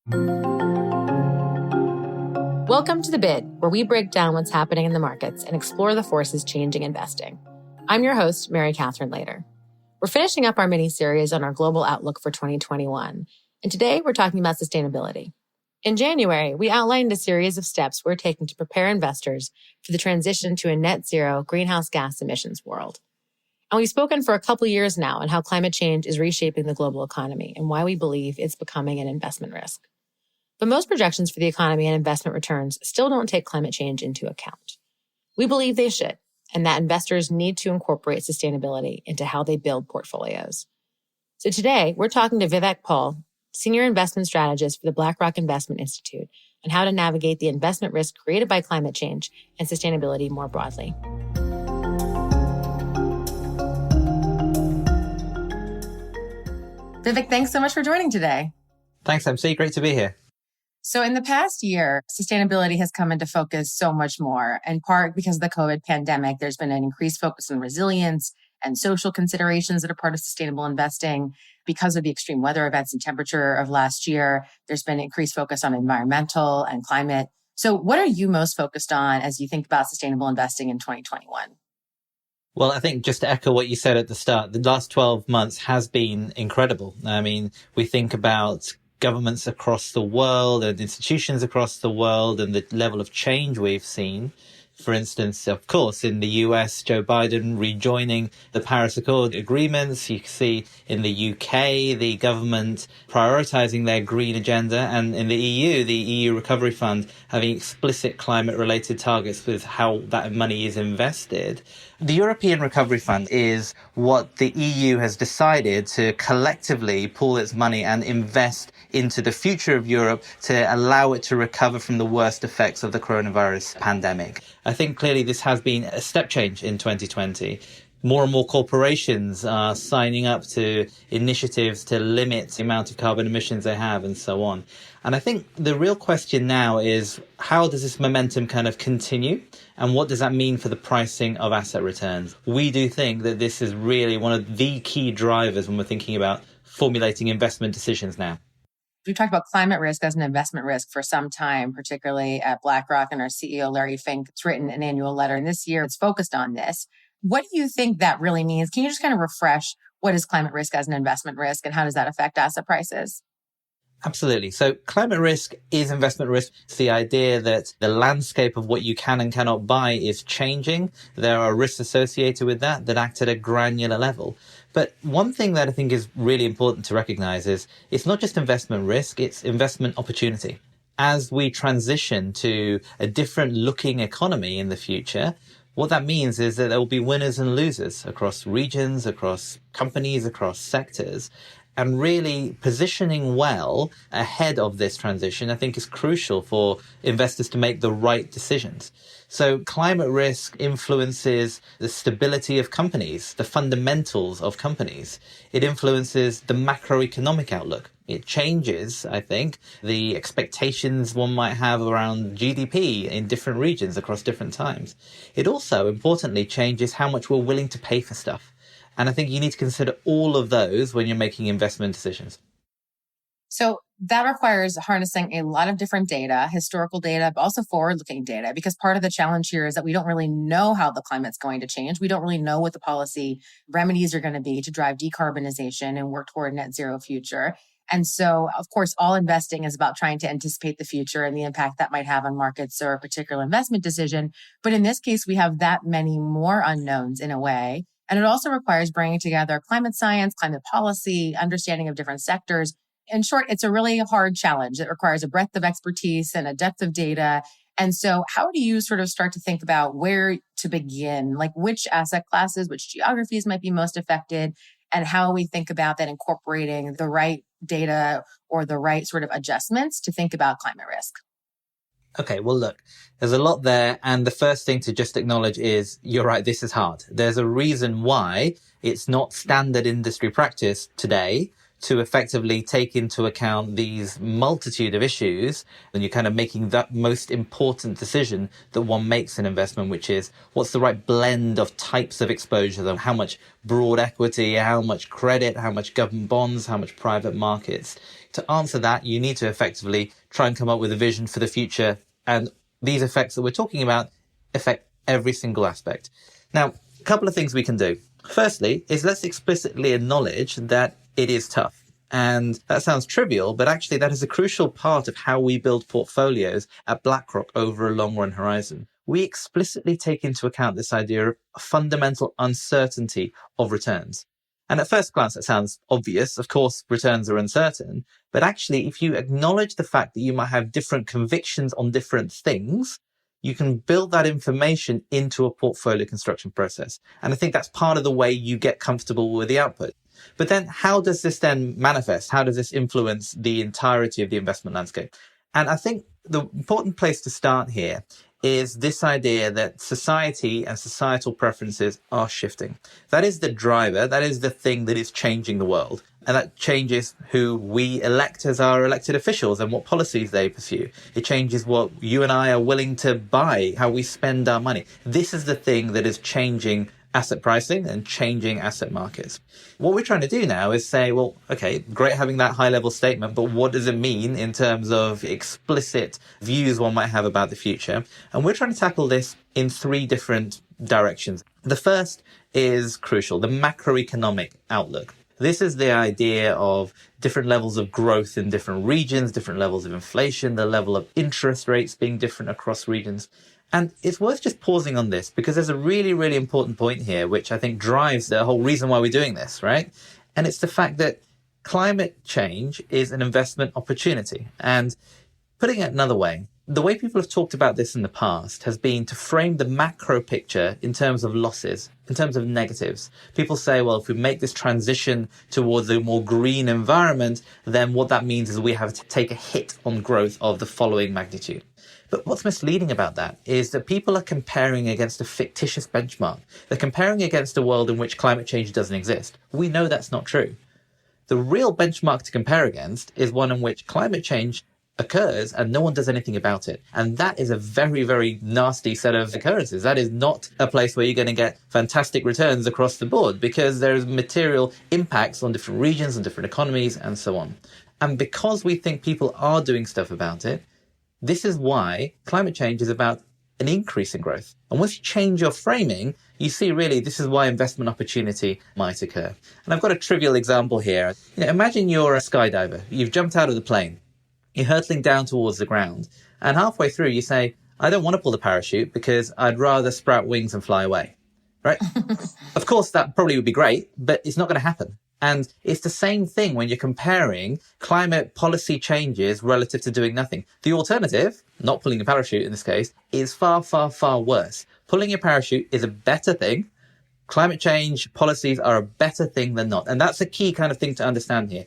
Welcome to The Bid, where we break down what's happening in the markets and explore the forces changing investing. I'm your host, Mary Catherine Lader. We're finishing up our mini-series on our global outlook for 2021, and today we're talking about sustainability. In January, we outlined a series of steps we're taking to prepare investors for the transition to a net zero greenhouse gas emissions world. And we've spoken for a couple years now on how climate change is reshaping the global economy and why we believe it's becoming an investment risk. But most projections for the economy and investment returns still don't take climate change into account. We believe they should, and that investors need to incorporate sustainability into how they build portfolios. So today, we're talking to Vivek Paul, Senior Investment Strategist for the BlackRock Investment Institute, on how to navigate the investment risk created by climate change and sustainability more broadly. Vivek, thanks so much for joining today. Thanks, MC. Great to be here. So in the past year, sustainability has come into focus so much more, in part because of the COVID pandemic. There's been an increased focus on resilience and social considerations that are part of sustainable investing. Because of the extreme weather events and temperature of last year, there's been increased focus on environmental and climate. So what are you most focused on as you think about sustainable investing in 2021? Well, I think just to echo what you said at the start, the last 12 months has been incredible. I mean, we think about governments across the world and institutions across the world and the level of change we've seen. For instance, of course, in the US, Joe Biden rejoining the Paris Accord agreements. You can see in the UK, the government prioritizing their green agenda. And in the EU Recovery Fund having explicit climate-related targets with how that money is invested. The European Recovery Fund is what the EU has decided to collectively pool its money and invest into the future of Europe to allow it to recover from the worst effects of the coronavirus pandemic. I think clearly this has been a step change in 2020. More and more corporations are signing up to initiatives to limit the amount of carbon emissions they have and so on. And I think the real question now is, how does this momentum kind of continue? And what does that mean for the pricing of asset returns? We do think that this is really one of the key drivers when we're thinking about formulating investment decisions now. We've talked about climate risk as an investment risk for some time, particularly at BlackRock, and our CEO, Larry Fink, has written an annual letter. And this year it's focused on this. What do you think that really means? Can you just kind of refresh what is climate risk as an investment risk and how does that affect asset prices? Absolutely. So climate risk is investment risk. It's the idea that the landscape of what you can and cannot buy is changing. There are risks associated with that act at a granular level. But one thing that I think is really important to recognize is it's not just investment risk, it's investment opportunity. As we transition to a different looking economy in the future, what that means is that there will be winners and losers across regions, across companies, across sectors. And really positioning well ahead of this transition, I think, is crucial for investors to make the right decisions. So climate risk influences the stability of companies, the fundamentals of companies. It influences the macroeconomic outlook. It changes, I think, the expectations one might have around GDP in different regions across different times. It also, importantly, changes how much we're willing to pay for stuff. And I think you need to consider all of those when you're making investment decisions. So that requires harnessing a lot of different data, historical data, but also forward-looking data, because part of the challenge here is that we don't really know how the climate's going to change. We don't really know what the policy remedies are going to be to drive decarbonization and work toward a net zero future. And so, of course, all investing is about trying to anticipate the future and the impact that might have on markets or a particular investment decision. But in this case, we have that many more unknowns in a way. And it also requires bringing together climate science, climate policy, understanding of different sectors. In short, it's a really hard challenge. It requires a breadth of expertise and a depth of data. And so how do you sort of start to think about where to begin, like which asset classes, which geographies might be most affected, and how we think about that incorporating the right data or the right sort of adjustments to think about climate risk? Okay, well, look, there's a lot there. And the first thing to just acknowledge is, you're right, this is hard. There's a reason why it's not standard industry practice today to effectively take into account these multitude of issues, and you're kind of making that most important decision that one makes in investment, which is what's the right blend of types of exposure, and how much broad equity, how much credit, how much government bonds, how much private markets. To answer that, you need to effectively try and come up with a vision for the future. And these effects that we're talking about affect every single aspect. Now, a couple of things we can do. Firstly, is let's explicitly acknowledge that it is tough. And that sounds trivial, but actually that is a crucial part of how we build portfolios at BlackRock over a long run horizon. We explicitly take into account this idea of fundamental uncertainty of returns. And at first glance, that sounds obvious. Of course, returns are uncertain. But actually, if you acknowledge the fact that you might have different convictions on different things, you can build that information into a portfolio construction process. And I think that's part of the way you get comfortable with the output. But then how does this then manifest? How does this influence the entirety of the investment landscape? And I think the important place to start here is this idea that society and societal preferences are shifting. That is the driver. That is the thing that is changing the world. And that changes who we elect as our elected officials and what policies they pursue. It changes what you and I are willing to buy, how we spend our money. This is the thing that is changing asset pricing and changing asset markets. What we're trying to do now is say, well, okay, great having that high level statement, but what does it mean in terms of explicit views one might have about the future? And we're trying to tackle this in three different directions. The first is crucial, the macroeconomic outlook. This is the idea of different levels of growth in different regions, different levels of inflation, the level of interest rates being different across regions. And it's worth just pausing on this because there's a really, really important point here, which I think drives the whole reason why we're doing this, right? And it's the fact that climate change is an investment opportunity. And putting it another way, the way people have talked about this in the past has been to frame the macro picture in terms of losses, in terms of negatives. People say, well, if we make this transition towards a more green environment, then what that means is we have to take a hit on growth of the following magnitude. But what's misleading about that is that people are comparing against a fictitious benchmark. They're comparing against a world in which climate change doesn't exist. We know that's not true. The real benchmark to compare against is one in which climate change occurs and no one does anything about it. And that is a very, very nasty set of occurrences. That is not a place where you're going to get fantastic returns across the board because there's material impacts on different regions and different economies and so on. And because we think people are doing stuff about it, this is why climate change is about an increase in growth. And once you change your framing, you see really this is why investment opportunity might occur. And I've got a trivial example here. Imagine you're a skydiver. You've jumped out of the plane. You're hurtling down towards the ground. And halfway through, you say, I don't want to pull the parachute because I'd rather sprout wings and fly away. Right? Of course, that probably would be great, but it's not going to happen. And it's the same thing when you're comparing climate policy changes relative to doing nothing. The alternative, not pulling a parachute in this case, is far, far, far worse. Pulling a parachute is a better thing. Climate change policies are a better thing than not. And that's a key kind of thing to understand here.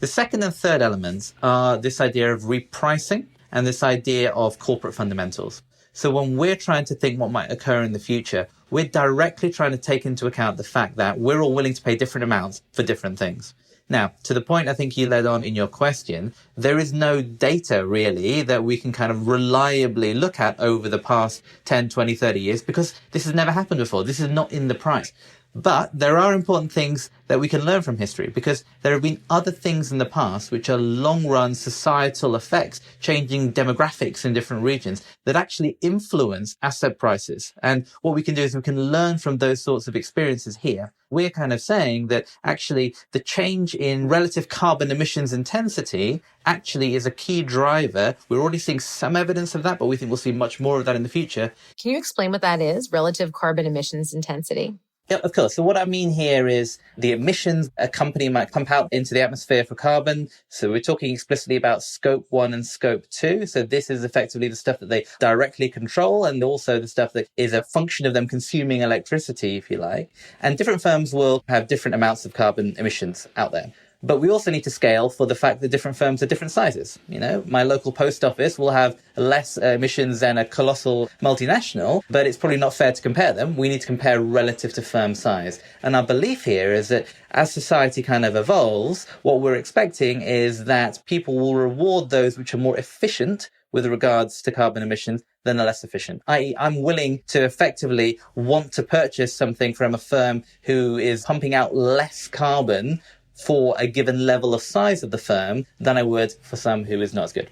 The second and third elements are this idea of repricing and this idea of corporate fundamentals. So when we're trying to think what might occur in the future, we're directly trying to take into account the fact that we're all willing to pay different amounts for different things. Now, to the point I think you led on in your question, there is no data really that we can kind of reliably look at over the past 10, 20, 30 years because this has never happened before. This is not in the price. But there are important things that we can learn from history because there have been other things in the past which are long-run societal effects, changing demographics in different regions that actually influence asset prices. And what we can do is we can learn from those sorts of experiences here. We're kind of saying that actually the change in relative carbon emissions intensity actually is a key driver. We're already seeing some evidence of that, but we think we'll see much more of that in the future. Can you explain what that is, relative carbon emissions intensity? Yeah, of course. So what I mean here is the emissions a company might pump out into the atmosphere for carbon. So we're talking explicitly about scope 1 and scope 2. So this is effectively the stuff that they directly control and also the stuff that is a function of them consuming electricity, if you like. And different firms will have different amounts of carbon emissions out there. But we also need to scale for the fact that different firms are different sizes. My local post office will have less emissions than a colossal multinational, but it's probably not fair to compare them. We need to compare relative to firm size. And our belief here is that as society kind of evolves, what we're expecting is that people will reward those which are more efficient with regards to carbon emissions than are less efficient. I.e., I'm willing to effectively want to purchase something from a firm who is pumping out less carbon for a given level of size of the firm than I would for some who is not as good.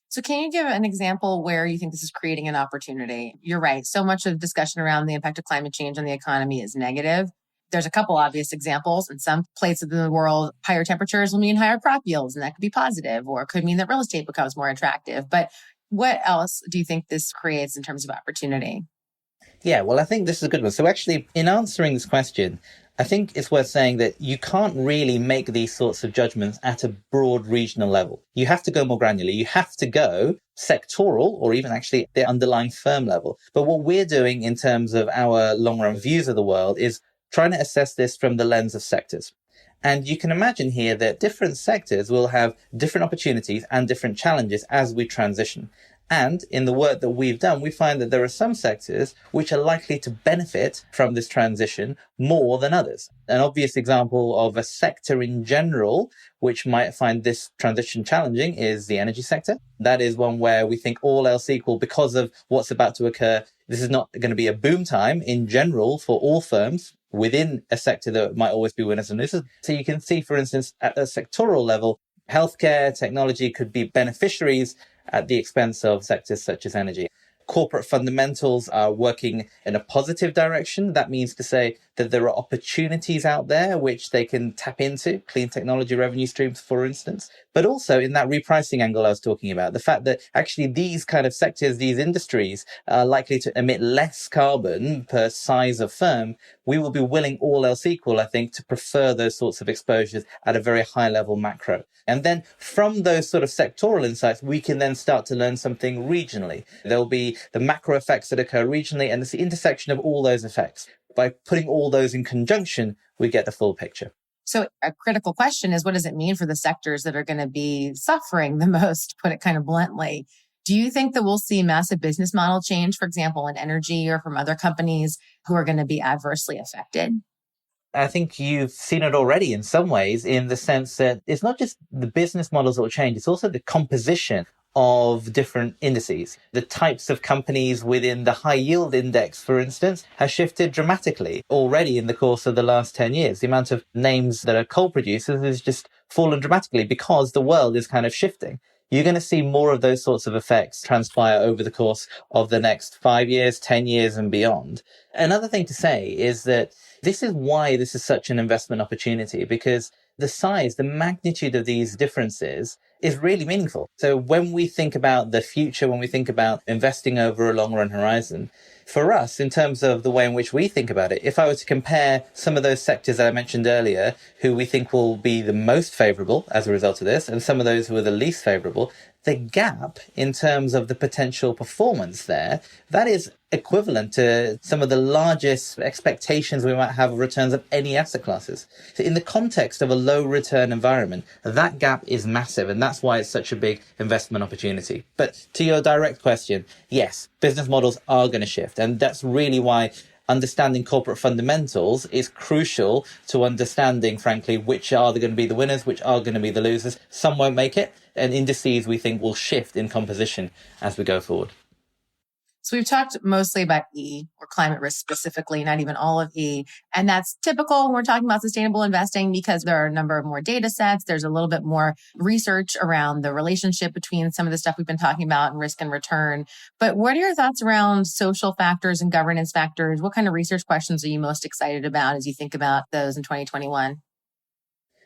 So can you give an example where you think this is creating an opportunity? You're right. So much of discussion around the impact of climate change on the economy is negative. There's a couple obvious examples. In some places in the world, higher temperatures will mean higher crop yields, and that could be positive, or it could mean that real estate becomes more attractive. But what else do you think this creates in terms of opportunity? Yeah, well, I think this is a good one. So actually, in answering this question, I think it's worth saying that you can't really make these sorts of judgments at a broad regional level. You have to go more granular. You have to go sectoral or even actually the underlying firm level. But what we're doing in terms of our long run views of the world is trying to assess this from the lens of sectors. And you can imagine here that different sectors will have different opportunities and different challenges as we transition. And in the work that we've done, we find that there are some sectors which are likely to benefit from this transition more than others. An obvious example of a sector in general which might find this transition challenging is the energy sector. That is one where we think all else equal, because of what's about to occur, this is not going to be a boom time in general for all firms within a sector that might always be winners and losers. So you can see, for instance, at a sectoral level, healthcare, technology could be beneficiaries at the expense of sectors such as energy. Corporate fundamentals are working in a positive direction. That means to say that there are opportunities out there which they can tap into, clean technology revenue streams, for instance. But also in that repricing angle I was talking about, the fact that actually these kind of sectors, these industries are likely to emit less carbon per size of firm. We will be willing, all else equal, I think, to prefer those sorts of exposures at a very high level macro. And then from those sort of sectoral insights, we can then start to learn something regionally. There'll be the macro effects that occur regionally, and it's the intersection of all those effects. By putting all those in conjunction, we get the full picture. So a critical question is, what does it mean for the sectors that are going to be suffering the most, to put it kind of bluntly? Do you think that we'll see massive business model change, for example, in energy or from other companies who are going to be adversely affected? I think you've seen it already in some ways, in the sense that it's not just the business models that will change, it's also the composition of different indices. The types of companies within the high yield index, for instance, has shifted dramatically already in the course of the last 10 years. The amount of names that are coal producers has just fallen dramatically because the world is kind of shifting. You're going to see more of those sorts of effects transpire over the course of the next 5 years, 10 years and beyond. Another thing to say is that this is why this is such an investment opportunity, because the size, the magnitude of these differences is really meaningful. So when we think about the future, when we think about investing over a long run horizon, for us, in terms of the way in which we think about it, if I were to compare some of those sectors that I mentioned earlier, who we think will be the most favorable as a result of this, and some of those who are the least favorable, the gap in terms of the potential performance there, that is equivalent to some of the largest expectations we might have of returns of any asset classes. So in the context of a low return environment, that gap is massive, and that's why it's such a big investment opportunity. But to your direct question, yes, business models are going to shift, and that's really why understanding corporate fundamentals is crucial to understanding, frankly, which are going to be the winners, which are going to be the losers. Some won't make it, and indices we think will shift in composition as we go forward. So we've talked mostly about E, or climate risk specifically, not even all of E. And that's typical when we're talking about sustainable investing, because there are a number of more data sets. There's a little bit more research around the relationship between some of the stuff we've been talking about and risk and return. But what are your thoughts around social factors and governance factors? What kind of research questions are you most excited about as you think about those in 2021?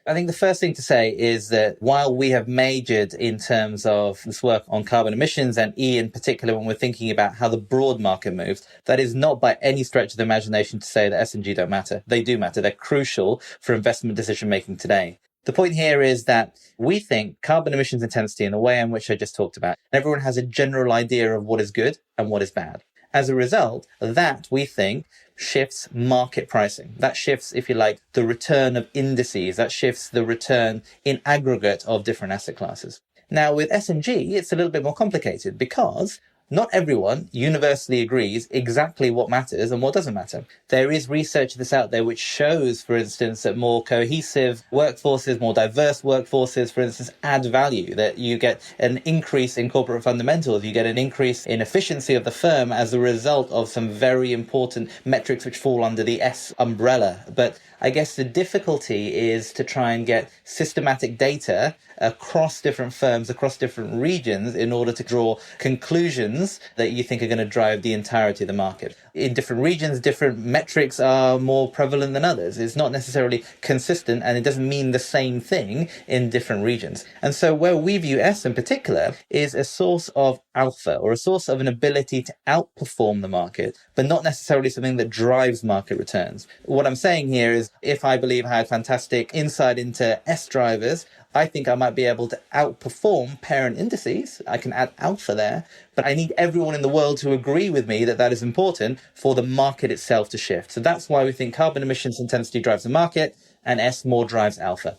I think the first thing to say is that while we have majored in terms of this work on carbon emissions and E in particular, when we're thinking about how the broad market moves, that is not by any stretch of the imagination to say that S&G don't matter. They do matter. They're crucial for investment decision making today. The point here is that we think carbon emissions intensity in the way in which I just talked about, everyone has a general idea of what is good and what is bad. As a result, that, we think, shifts market pricing. That shifts, if you like, the return of indices. That shifts the return in aggregate of different asset classes. Now, with S&G, it's a little bit more complicated because not everyone universally agrees exactly what matters and what doesn't matter. There is research that's out there which shows, for instance, that more cohesive workforces, more diverse workforces, for instance, add value, that you get an increase in corporate fundamentals, you get an increase in efficiency of the firm as a result of some very important metrics which fall under the S umbrella. But I guess the difficulty is to try and get systematic data across different firms, across different regions, in order to draw conclusions that you think are going to drive the entirety of the market. In different regions, different metrics are more prevalent than others. It's not necessarily consistent, and it doesn't mean the same thing in different regions. And so where we view S in particular is a source of alpha, or a source of an ability to outperform the market, but not necessarily something that drives market returns. What I'm saying here is, if I believe I had fantastic insight into S drivers, I think I might be able to outperform parent indices. I can add alpha there, but I need everyone in the world to agree with me that that is important for the market itself to shift. So that's why we think carbon emissions intensity drives the market and S more drives alpha.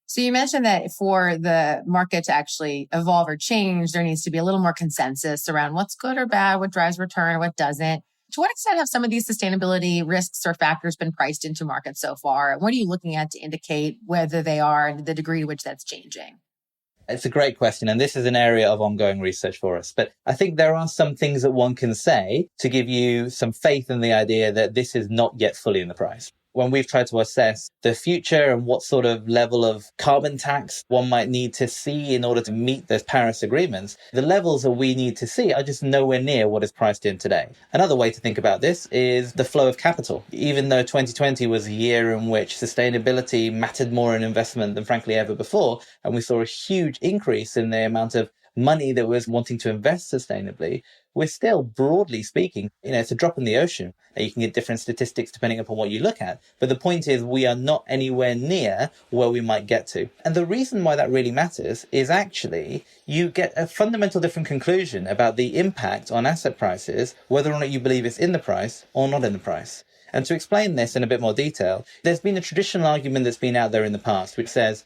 So you mentioned that for the market to actually evolve or change, there needs to be a little more consensus around what's good or bad, what drives return, what doesn't. To what extent have some of these sustainability risks or factors been priced into markets so far? What are you looking at to indicate whether they are and the degree to which that's changing? It's a great question, and this is an area of ongoing research for us. But I think there are some things that one can say to give you some faith in the idea that this is not yet fully in the price. When we've tried to assess the future and what sort of level of carbon tax one might need to see in order to meet those Paris agreements, the levels that we need to see are just nowhere near what is priced in today. Another way to think about this is the flow of capital. Even though 2020 was a year in which sustainability mattered more in investment than frankly ever before, and we saw a huge increase in the amount of money that was wanting to invest sustainably, we're still, broadly speaking, it's a drop in the ocean. You can get different statistics depending upon what you look at. But the point is, we are not anywhere near where we might get to. And the reason why that really matters is actually you get a fundamental different conclusion about the impact on asset prices, whether or not you believe it's in the price or not in the price. And to explain this in a bit more detail, there's been a traditional argument that's been out there in the past, which says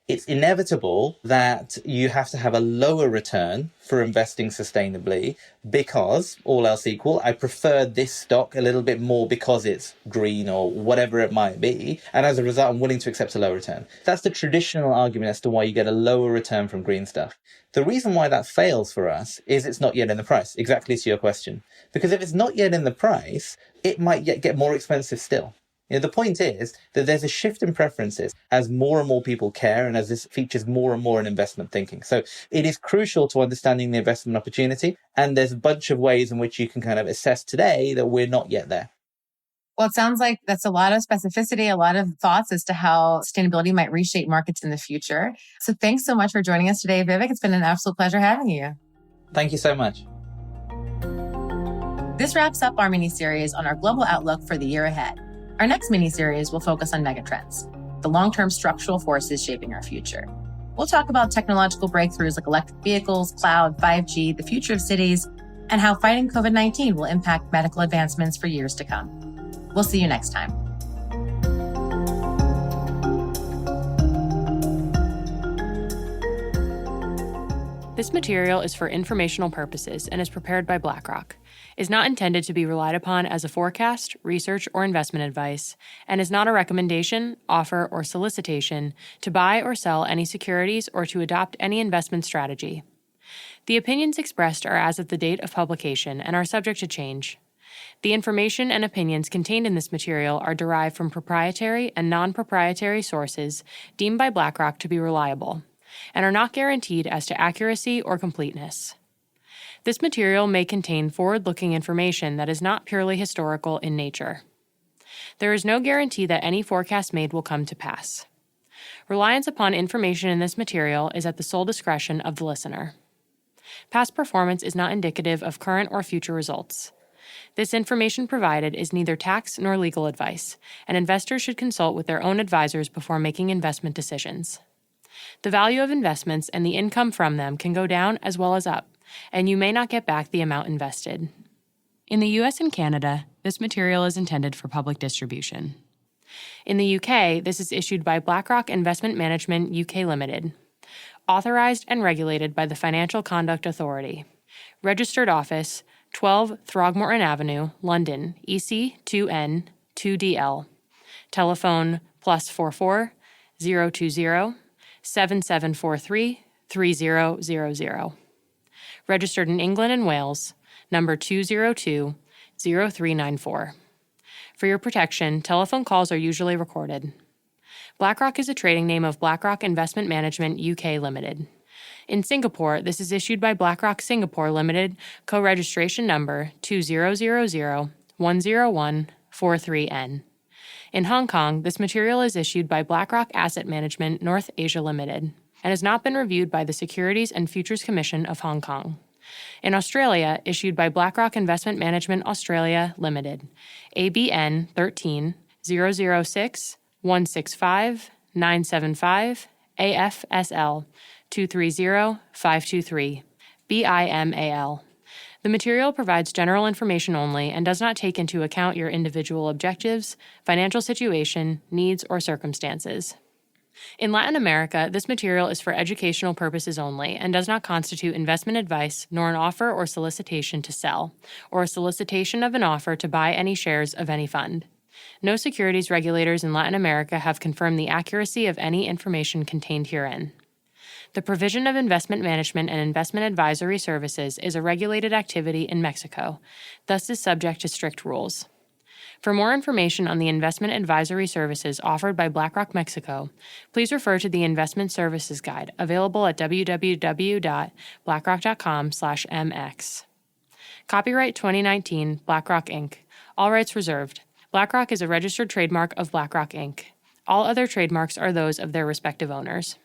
it's inevitable that you have to have a lower return for investing sustainably because, all else equal, I prefer this stock a little bit more because it's green or whatever it might be. And as a result, I'm willing to accept a low return. That's the traditional argument as to why you get a lower return from green stuff. The reason why that fails for us is it's not yet in the price, exactly to your question. Because if it's not yet in the price, it might yet get more expensive still. The point is that there's a shift in preferences as more and more people care and as this features more and more in investment thinking. So it is crucial to understanding the investment opportunity. And there's a bunch of ways in which you can kind of assess today that we're not yet there. Well, it sounds like that's a lot of specificity, a lot of thoughts as to how sustainability might reshape markets in the future. So thanks so much for joining us today, Vivek. It's been an absolute pleasure having you. Thank you so much. This wraps up our mini-series on our global outlook for the year ahead. Our next mini-series will focus on megatrends, the long-term structural forces shaping our future. We'll talk about technological breakthroughs like electric vehicles, cloud, 5G, the future of cities, and how fighting COVID-19 will impact medical advancements for years to come. We'll see you next time. This material is for informational purposes and is prepared by BlackRock, is not intended to be relied upon as a forecast, research, or investment advice, and is not a recommendation, offer, or solicitation to buy or sell any securities or to adopt any investment strategy. The opinions expressed are as of the date of publication and are subject to change. The information and opinions contained in this material are derived from proprietary and nonproprietary sources deemed by BlackRock to be reliable, and are not guaranteed as to accuracy or completeness. This material may contain forward-looking information that is not purely historical in nature. There is no guarantee that any forecast made will come to pass. Reliance upon information in this material is at the sole discretion of the listener. Past performance is not indicative of current or future results. This information provided is neither tax nor legal advice, and investors should consult with their own advisors before making investment decisions. The value of investments and the income from them can go down as well as up, and you may not get back the amount invested. In the US and Canada, this material is intended for public distribution. In the UK, this is issued by BlackRock Investment Management UK Limited, authorized and regulated by the Financial Conduct Authority. Registered office, 12 Throgmorton Avenue, London, EC 2N 2DL. Telephone +44 020 7743 3000. Registered in England and Wales, number 202 0394. For your protection, telephone calls are usually recorded. BlackRock is a trading name of BlackRock Investment Management UK Limited. In Singapore, this is issued by BlackRock Singapore Limited, co-registration number 2000110143N. In Hong Kong, this material is issued by BlackRock Asset Management North Asia Limited and has not been reviewed by the Securities and Futures Commission of Hong Kong. In Australia, issued by BlackRock Investment Management Australia Limited, ABN 13 006 165 975 AFSL 230 523 BIMAL. The material provides general information only and does not take into account your individual objectives, financial situation, needs, or circumstances. In Latin America, this material is for educational purposes only and does not constitute investment advice nor an offer or solicitation to sell, or a solicitation of an offer to buy any shares of any fund. No securities regulators in Latin America have confirmed the accuracy of any information contained herein. The provision of investment management and investment advisory services is a regulated activity in Mexico, thus is subject to strict rules. For more information on the investment advisory services offered by BlackRock Mexico, please refer to the Investment Services Guide available at www.blackrock.com/mx. Copyright 2019 BlackRock Inc. All rights reserved. BlackRock is a registered trademark of BlackRock Inc. All other trademarks are those of their respective owners.